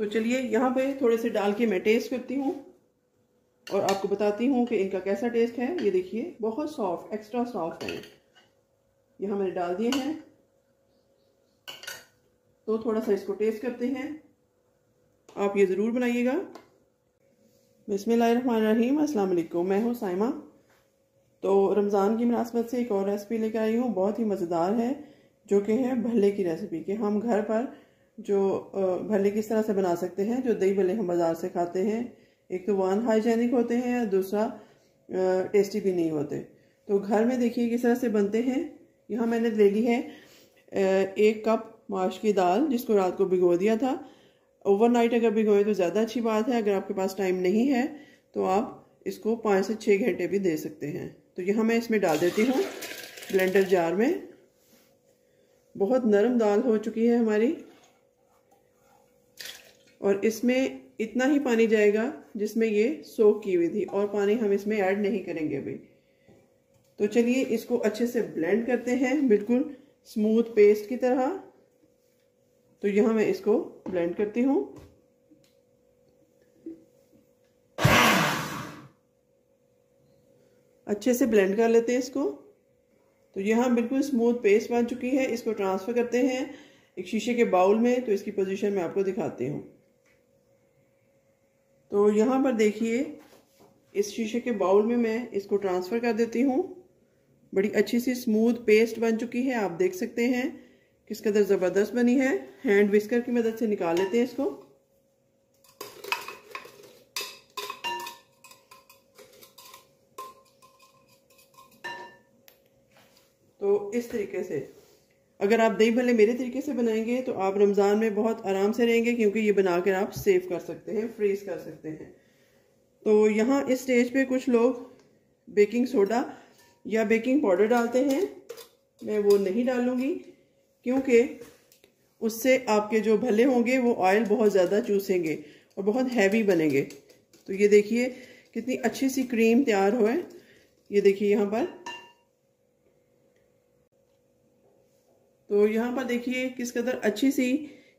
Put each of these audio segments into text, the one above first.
तो चलिए यहाँ पे थोड़े से डाल के मैं टेस्ट करती हूँ और आपको बताती हूँ कि इनका कैसा टेस्ट है। ये देखिए बहुत सॉफ्ट, एक्स्ट्रा सॉफ्ट है। यहाँ मैंने डाल दिए हैं, तो थोड़ा सा इसको टेस्ट करते हैं। आप ये ज़रूर बनाइएगा। बिस्मिल्लाहिर्रहमानिर्रहीम, अस्सलाम वालेकुम। मैं हूँ साइमा। तो रमज़ान की मुनासबत से एक और रेसिपी लेकर आई हूँ, बहुत ही मज़ेदार है, जो कि है भल्ले की रेसिपी। कि हम घर पर जो भल्ले किस तरह से बना सकते हैं। जो दही भल्ले हम बाज़ार से खाते हैं, एक तो वो अनहाइजेनिक होते हैं, दूसरा टेस्टी भी नहीं होते। तो घर में देखिए किस तरह से बनते हैं। यहाँ मैंने ले ली है 1 कप माश की दाल, जिसको रात को भिगो दिया था। ओवरनाइट अगर भिगोएं तो ज़्यादा अच्छी बात है। अगर आपके पास टाइम नहीं है तो आप इसको 5 से 6 घंटे भी दे सकते हैं। तो यहाँ मैं इसमें डाल देती हूँ ब्लेंडर जार में। बहुत नरम दाल हो चुकी है हमारी, और इसमें इतना ही पानी जाएगा जिसमें ये सोक की हुई थी, और पानी हम इसमें ऐड नहीं करेंगे अभी। तो चलिए इसको अच्छे से ब्लेंड करते हैं, बिल्कुल स्मूथ पेस्ट की तरह। तो यहाँ मैं इसको ब्लेंड करती हूँ। अच्छे से ब्लेंड कर लेते हैं इसको। तो यहाँ बिल्कुल स्मूथ पेस्ट बन चुकी है। इसको ट्रांसफ़र करते हैं एक शीशे के बाउल में। तो इसकी पोजीशन मैं आपको दिखाती हूँ। तो यहाँ पर देखिए इस शीशे के बाउल में मैं इसको ट्रांसफ़र कर देती हूँ। बड़ी अच्छी सी स्मूथ पेस्ट बन चुकी है। आप देख सकते हैं किस कदर ज़बरदस्त बनी है। हैंड विस्कर की मदद से निकाल लेते हैं इसको। तो इस तरीके से अगर आप दही भल्ले मेरे तरीके से बनाएंगे तो आप रमज़ान में बहुत आराम से रहेंगे, क्योंकि ये बनाकर आप सेव कर सकते हैं, फ्रीज कर सकते हैं। तो यहाँ इस स्टेज पे कुछ लोग बेकिंग सोडा या बेकिंग पाउडर डालते हैं। मैं वो नहीं डालूँगी, क्योंकि उससे आपके जो भल्ले होंगे वो ऑयल बहुत ज़्यादा चूसेंगे और बहुत हैवी बनेंगे। तो ये देखिए कितनी अच्छी सी क्रीम तैयार हो है। ये देखिए यहाँ पर। तो यहाँ पर देखिए किस कदर अच्छी सी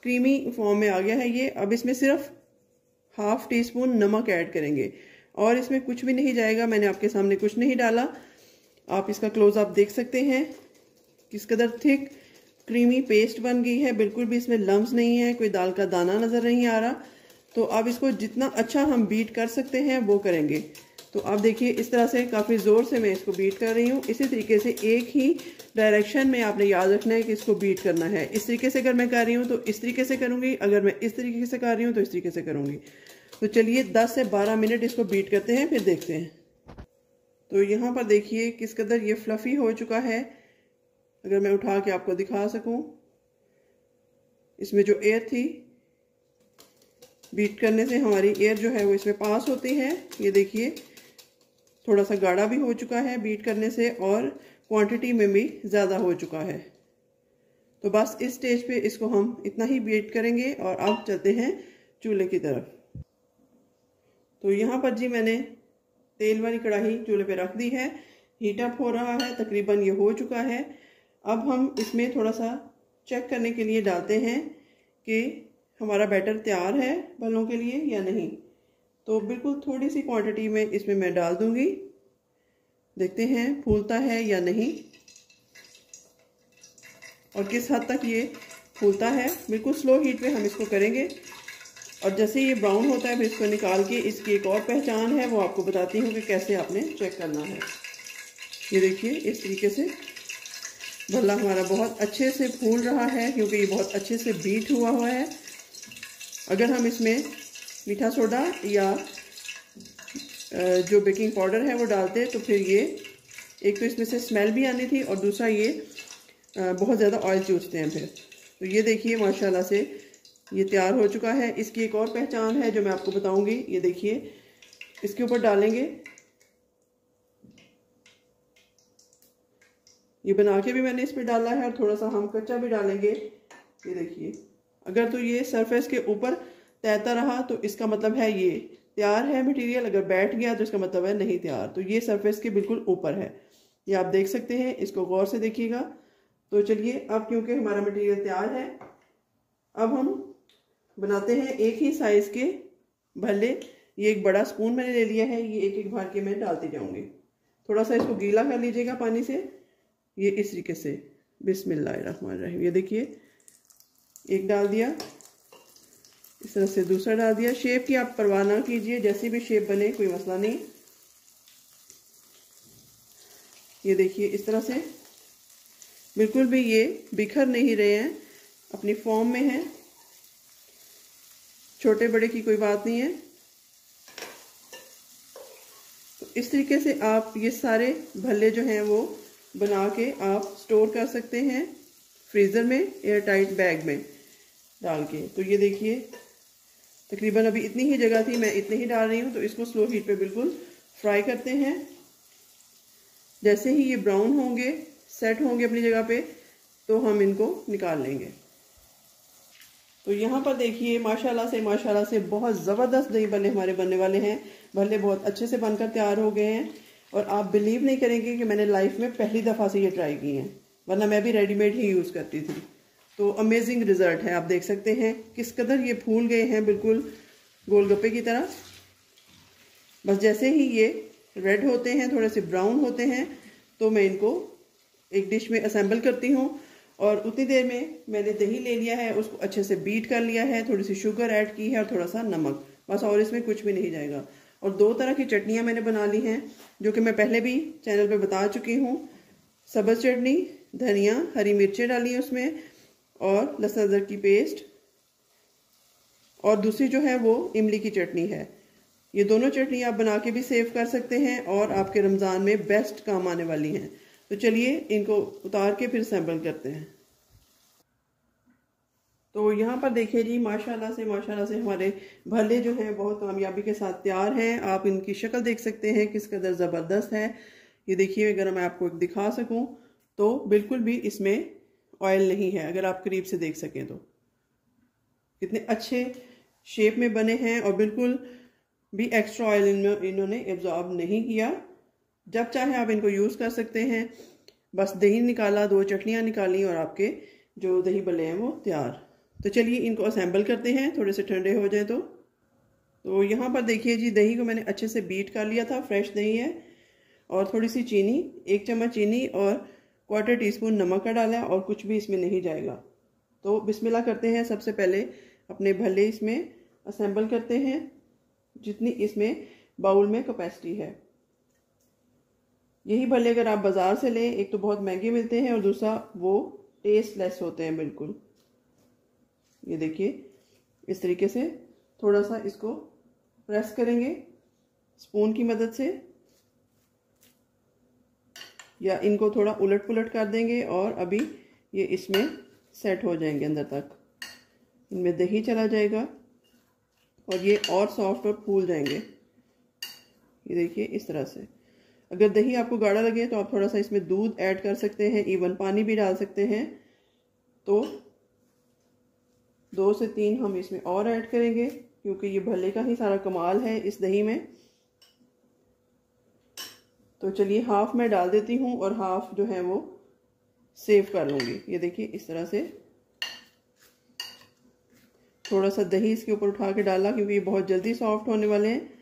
क्रीमी फॉर्म में आ गया है ये। अब इसमें सिर्फ ½ टीस्पून नमक ऐड करेंगे, और इसमें कुछ भी नहीं जाएगा। मैंने आपके सामने कुछ नहीं डाला। आप इसका क्लोज अप देख सकते हैं किस कदर थिक क्रीमी पेस्ट बन गई है। बिल्कुल भी इसमें लम्स नहीं है, कोई दाल का दाना नज़र नहीं आ रहा। तो अब इसको जितना अच्छा हम बीट कर सकते हैं वो करेंगे। तो आप देखिए इस तरह से काफ़ी ज़ोर से मैं इसको बीट कर रही हूँ। इसी तरीके से एक ही डायरेक्शन में आपने याद रखना है कि इसको बीट करना है। इस तरीके से अगर मैं कर रही हूँ तो इस तरीके से करूँगी, अगर मैं इस तरीके से कर रही हूँ तो इस तरीके से करूँगी। तो चलिए 10 से 12 मिनट इसको बीट करते हैं, फिर देखते हैं। तो यहाँ पर देखिए किस कदर ये फ्लफ़ी हो चुका है। अगर मैं उठा के आपको दिखा सकूँ, इसमें जो एयर थी, बीट करने से हमारी एयर जो है वो इसमें पास होती है। ये देखिए थोड़ा सा गाढ़ा भी हो चुका है बीट करने से, और क्वांटिटी में भी ज़्यादा हो चुका है। तो बस इस स्टेज पे इसको हम इतना ही बीट करेंगे, और अब चलते हैं चूल्हे की तरफ। तो यहाँ पर जी मैंने तेल वाली कढ़ाई चूल्हे पे रख दी है। हीट अप हो रहा है, तकरीबन ये हो चुका है। अब हम इसमें थोड़ा सा चेक करने के लिए डालते हैं कि हमारा बैटर तैयार है भल्लों के लिए या नहीं। तो बिल्कुल थोड़ी सी क्वांटिटी में इसमें मैं डाल दूंगी। देखते हैं फूलता है या नहीं, और किस हद तक ये फूलता है। बिल्कुल स्लो हीट पे हम इसको करेंगे, और जैसे ये ब्राउन होता है फिर इसको निकाल के इसकी एक और पहचान है, वो आपको बताती हूँ कि कैसे आपने चेक करना है। ये देखिए इस तरीके से भल्ला हमारा बहुत अच्छे से फूल रहा है, क्योंकि ये बहुत अच्छे से बीट हुआ है। अगर हम इसमें मीठा सोडा या जो बेकिंग पाउडर है वो डालते तो फिर ये एक तो इसमें से स्मेल भी आनी थी, और दूसरा ये बहुत ज़्यादा ऑयल चूसते हैं फिर। तो ये देखिए माशाल्लाह से ये तैयार हो चुका है। इसकी एक और पहचान है जो मैं आपको बताऊंगी। ये देखिए इसके ऊपर डालेंगे, ये बना के भी मैंने इस पर डाला है, और थोड़ा सा हम कच्चा भी डालेंगे। ये देखिए अगर तो ये सरफेस के ऊपर तैरता रहा तो इसका मतलब है ये तैयार है मटेरियल। अगर बैठ गया तो इसका मतलब है नहीं तैयार। तो ये सरफेस के बिल्कुल ऊपर है, ये आप देख सकते हैं। इसको गौर से देखिएगा। तो चलिए अब क्योंकि हमारा मटेरियल तैयार है, अब हम बनाते हैं एक ही साइज के भल्ले। ये एक बड़ा स्पून मैंने ले लिया है, ये एक एक भर के मैं डालती जाऊंगी। थोड़ा सा इसको गीला कर लीजिएगा पानी से, ये इस तरीके से। बिस्मिल्लाहिर्रहमानिर्रहीम। ये देखिए एक डाल दिया, इस तरह से दूसरा डाल दिया। शेप की आप परवाह ना कीजिए, जैसी भी शेप बने कोई मसला नहीं। ये देखिए इस तरह से बिल्कुल भी ये बिखर नहीं रहे हैं, अपनी फॉर्म में हैं। छोटे बड़े की कोई बात नहीं है। तो इस तरीके से आप ये सारे भल्ले जो हैं वो बना के आप स्टोर कर सकते हैं फ्रीज़र में, एयर टाइट बैग में डाल के। तो ये देखिए तकरीबन अभी इतनी ही जगह थी, मैं इतने ही डाल रही हूँ। तो इसको स्लो हीट पे बिल्कुल फ्राई करते हैं। जैसे ही ये ब्राउन होंगे, सेट होंगे अपनी जगह पे, तो हम इनको निकाल लेंगे। तो यहाँ पर देखिए माशाल्लाह से बहुत ज़बरदस्त दही भल्ले हमारे बनने वाले हैं। भल्ले बहुत अच्छे से बनकर तैयार हो गए हैं और आप बिलीव नहीं करेंगे कि मैंने लाइफ में पहली दफ़ा से ये ट्राई की हैं, वरना मैं भी रेडीमेड ही यूज़ करती थी। तो अमेजिंग रिज़ल्ट है, आप देख सकते हैं किस कदर ये फूल गए हैं, बिल्कुल गोलगप्पे की तरह। बस जैसे ही ये रेड होते हैं, थोड़े से ब्राउन होते हैं, तो मैं इनको एक डिश में असेंबल करती हूँ। और उतनी देर में मैंने दही ले लिया है, उसको अच्छे से बीट कर लिया है, थोड़ी सी शुगर ऐड की है और थोड़ा सा नमक, बस। और इसमें कुछ भी नहीं जाएगा। और 2 तरह की चटनियाँ मैंने बना ली हैं, जो कि मैं पहले भी चैनल पे बता चुकी हूँ। सब्ज़ चटनी, धनिया, हरी मिर्चें डाली हैं उसमें, और लहसुन अदरक की पेस्ट, और दूसरी जो है वो इमली की चटनी है। ये दोनों चटनी आप बना के भी सेव कर सकते हैं और आपके रमज़ान में बेस्ट काम आने वाली हैं। तो चलिए इनको उतार के फिर असेंबल करते हैं। तो यहाँ पर देखिए जी माशाल्लाह से हमारे भल्ले जो हैं बहुत कामयाबी के साथ तैयार हैं। आप इनकी शक्ल देख सकते हैं किस कदर ज़बरदस्त है। ये देखिए, अगर मैं आपको दिखा सकूं तो बिल्कुल भी इसमें ऑयल नहीं है, अगर आप करीब से देख सकें तो। कितने अच्छे शेप में बने हैं और बिल्कुल भी एक्स्ट्रा ऑयल इन्होंने एब्जॉर्ब नहीं किया। जब चाहे आप इनको यूज़ कर सकते हैं। बस दही निकाला, 2 चटनियाँ निकाली और आपके जो दही भल्ले हैं वो तैयार। तो चलिए इनको असेंबल करते हैं, थोड़े से ठंडे हो जाए तो यहाँ पर देखिए जी, दही को मैंने अच्छे से बीट कर लिया था, फ्रेश दही है। और थोड़ी सी चीनी, 1 चम्मच चीनी और 1/4 टीस्पून नमक का डाला है, और कुछ भी इसमें नहीं जाएगा। तो बिस्मिल्लाह करते हैं। सबसे पहले अपने भल्ले इसमें असेंबल करते हैं, जितनी इसमें बाउल में कैपेसिटी है। यही भल्ले अगर आप बाज़ार से लें, एक तो बहुत महंगे मिलते हैं और दूसरा वो टेस्टलेस होते हैं बिल्कुल। ये देखिए इस तरीके से थोड़ा सा इसको प्रेस करेंगे स्पून की मदद से, या इनको थोड़ा उलट पुलट कर देंगे और अभी ये इसमें सेट हो जाएंगे अंदर तक। इनमें दही चला जाएगा और ये और सॉफ्ट और फूल जाएंगे। ये देखिए इस तरह से। अगर दही आपको गाढ़ा लगे तो आप थोड़ा सा इसमें दूध ऐड कर सकते हैं, इवन पानी भी डाल सकते हैं। तो 2 से 3 हम इसमें और ऐड करेंगे, क्योंकि ये भल्ले का ही सारा कमाल है इस दही में। तो चलिए हाफ मैं डाल देती हूँ और हाफ जो है वो सेव कर लूँगी। ये देखिए इस तरह से थोड़ा सा दही इसके ऊपर उठा के डाला, क्योंकि ये बहुत जल्दी सॉफ्ट होने वाले हैं।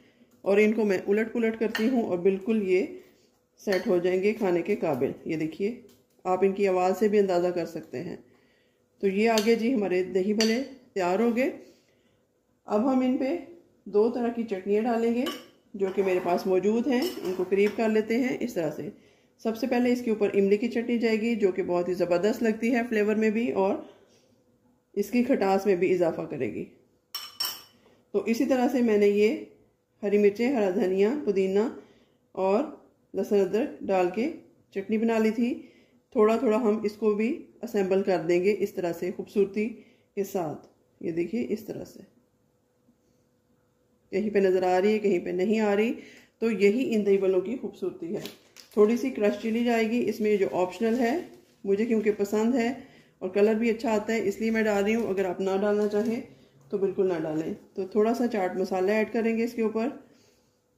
और इनको मैं उलट पुलट करती हूँ और बिल्कुल ये सेट हो जाएंगे खाने के काबिल। ये देखिए, आप इनकी आवाज़ से भी अंदाज़ा कर सकते हैं। तो ये आगे जी हमारे दही भल्ले तैयार हो गए। अब हम इन पे 2 तरह की चटनियाँ डालेंगे जो कि मेरे पास मौजूद हैं। इनको करीब कर लेते हैं इस तरह से। सबसे पहले इसके ऊपर इमली की चटनी जाएगी, जो कि बहुत ही ज़बरदस्त लगती है फ्लेवर में भी और इसकी खटास में भी इजाफा करेगी। तो इसी तरह से मैंने ये हरी मिर्चें, हरा धनिया, पुदीना और लहसुन अदरक डाल के चटनी बना ली थी। थोड़ा थोड़ा हम इसको भी असेंबल कर देंगे इस तरह से खूबसूरती के साथ। ये देखिए इस तरह से, कहीं पे नज़र आ रही है, कहीं पे नहीं आ रही। तो यही इन दही भल्लों की खूबसूरती है। थोड़ी सी क्रश चिली जाएगी इसमें, जो ऑप्शनल है, मुझे क्योंकि पसंद है और कलर भी अच्छा आता है इसलिए मैं डाल रही हूँ। अगर आप ना डालना चाहें तो बिल्कुल ना डालें। तो थोड़ा सा चाट मसाला ऐड करेंगे इसके ऊपर।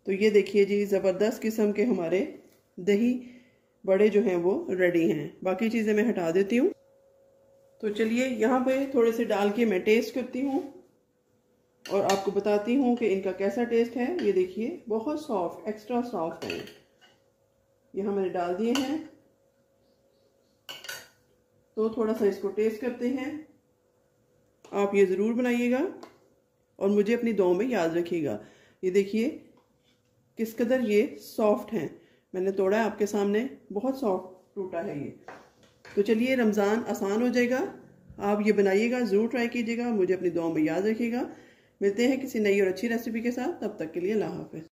तो ये देखिए जी, ज़बरदस्त किस्म के हमारे दही बड़े जो हैं वो रेडी हैं। बाकी चीज़ें मैं हटा देती हूँ। तो चलिए यहाँ पे थोड़े से डाल के मैं टेस्ट करती हूँ। और आपको बताती हूँ कि इनका कैसा टेस्ट है। ये देखिए बहुत सॉफ्ट, एक्स्ट्रा सॉफ्ट है। यहाँ मैंने डाल दिए हैं, तो थोड़ा सा इसको टेस्ट करते हैं। आप ये ज़रूर बनाइएगा और मुझे अपनी दुआ में याद रखिएगा। ये देखिए किस कदर ये सॉफ्ट हैं। मैंने तोड़ा है आपके सामने, बहुत सॉफ्ट टूटा है ये। तो चलिए, रमज़ान आसान हो जाएगा। आप ये बनाइएगा, ज़रूर ट्राई कीजिएगा, मुझे अपनी दुआ में याद रखिएगा। मिलते हैं किसी नई और अच्छी रेसिपी के साथ, तब तक के लिए अल्लाह हाफ़िज़।